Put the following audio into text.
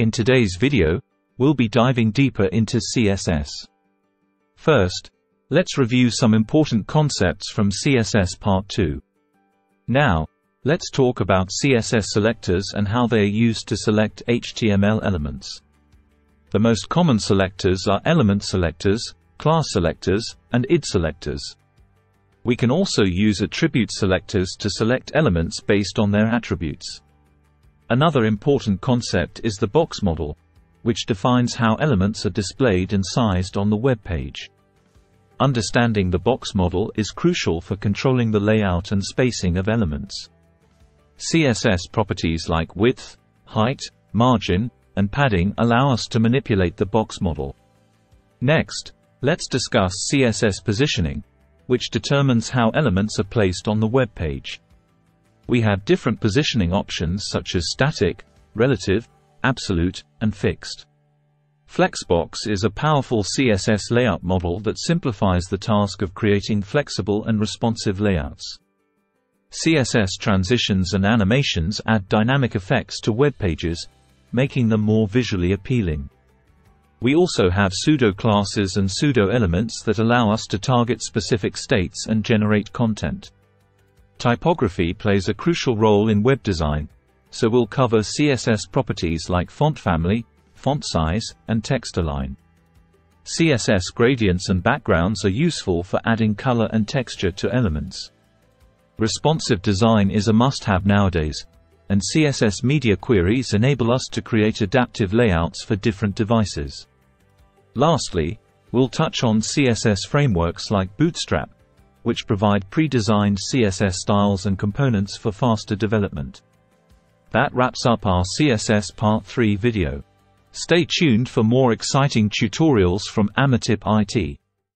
In today's video, we'll be diving deeper into CSS. First, let's review some important concepts from CSS Part 2. Now, let's talk about CSS selectors and how they are used to select HTML elements. The most common selectors are element selectors, class selectors, and id selectors. We can also use attribute selectors to select elements based on their attributes. Another important concept is the box model, which defines how elements are displayed and sized on the web page. Understanding the box model is crucial for controlling the layout and spacing of elements. CSS properties like width, height, margin, and padding allow us to manipulate the box model. Next, let's discuss CSS positioning, which determines how elements are placed on the web page. We have different positioning options such as static, relative, absolute, and fixed. Flexbox is a powerful CSS layout model that simplifies the task of creating flexible and responsive layouts. CSS transitions and animations add dynamic effects to web pages, making them more visually appealing. We also have pseudo-classes and pseudo-elements that allow us to target specific states and generate content. Typography plays a crucial role in web design, so we'll cover CSS properties like font family, font size, and text align. CSS gradients and backgrounds are useful for adding color and texture to elements. Responsive design is a must-have nowadays, and CSS media queries enable us to create adaptive layouts for different devices. Lastly, we'll touch on CSS frameworks like Bootstrap, which provide pre-designed CSS styles and components for faster development. That wraps up our CSS Part 3 video. Stay tuned for more exciting tutorials from Amatip IT.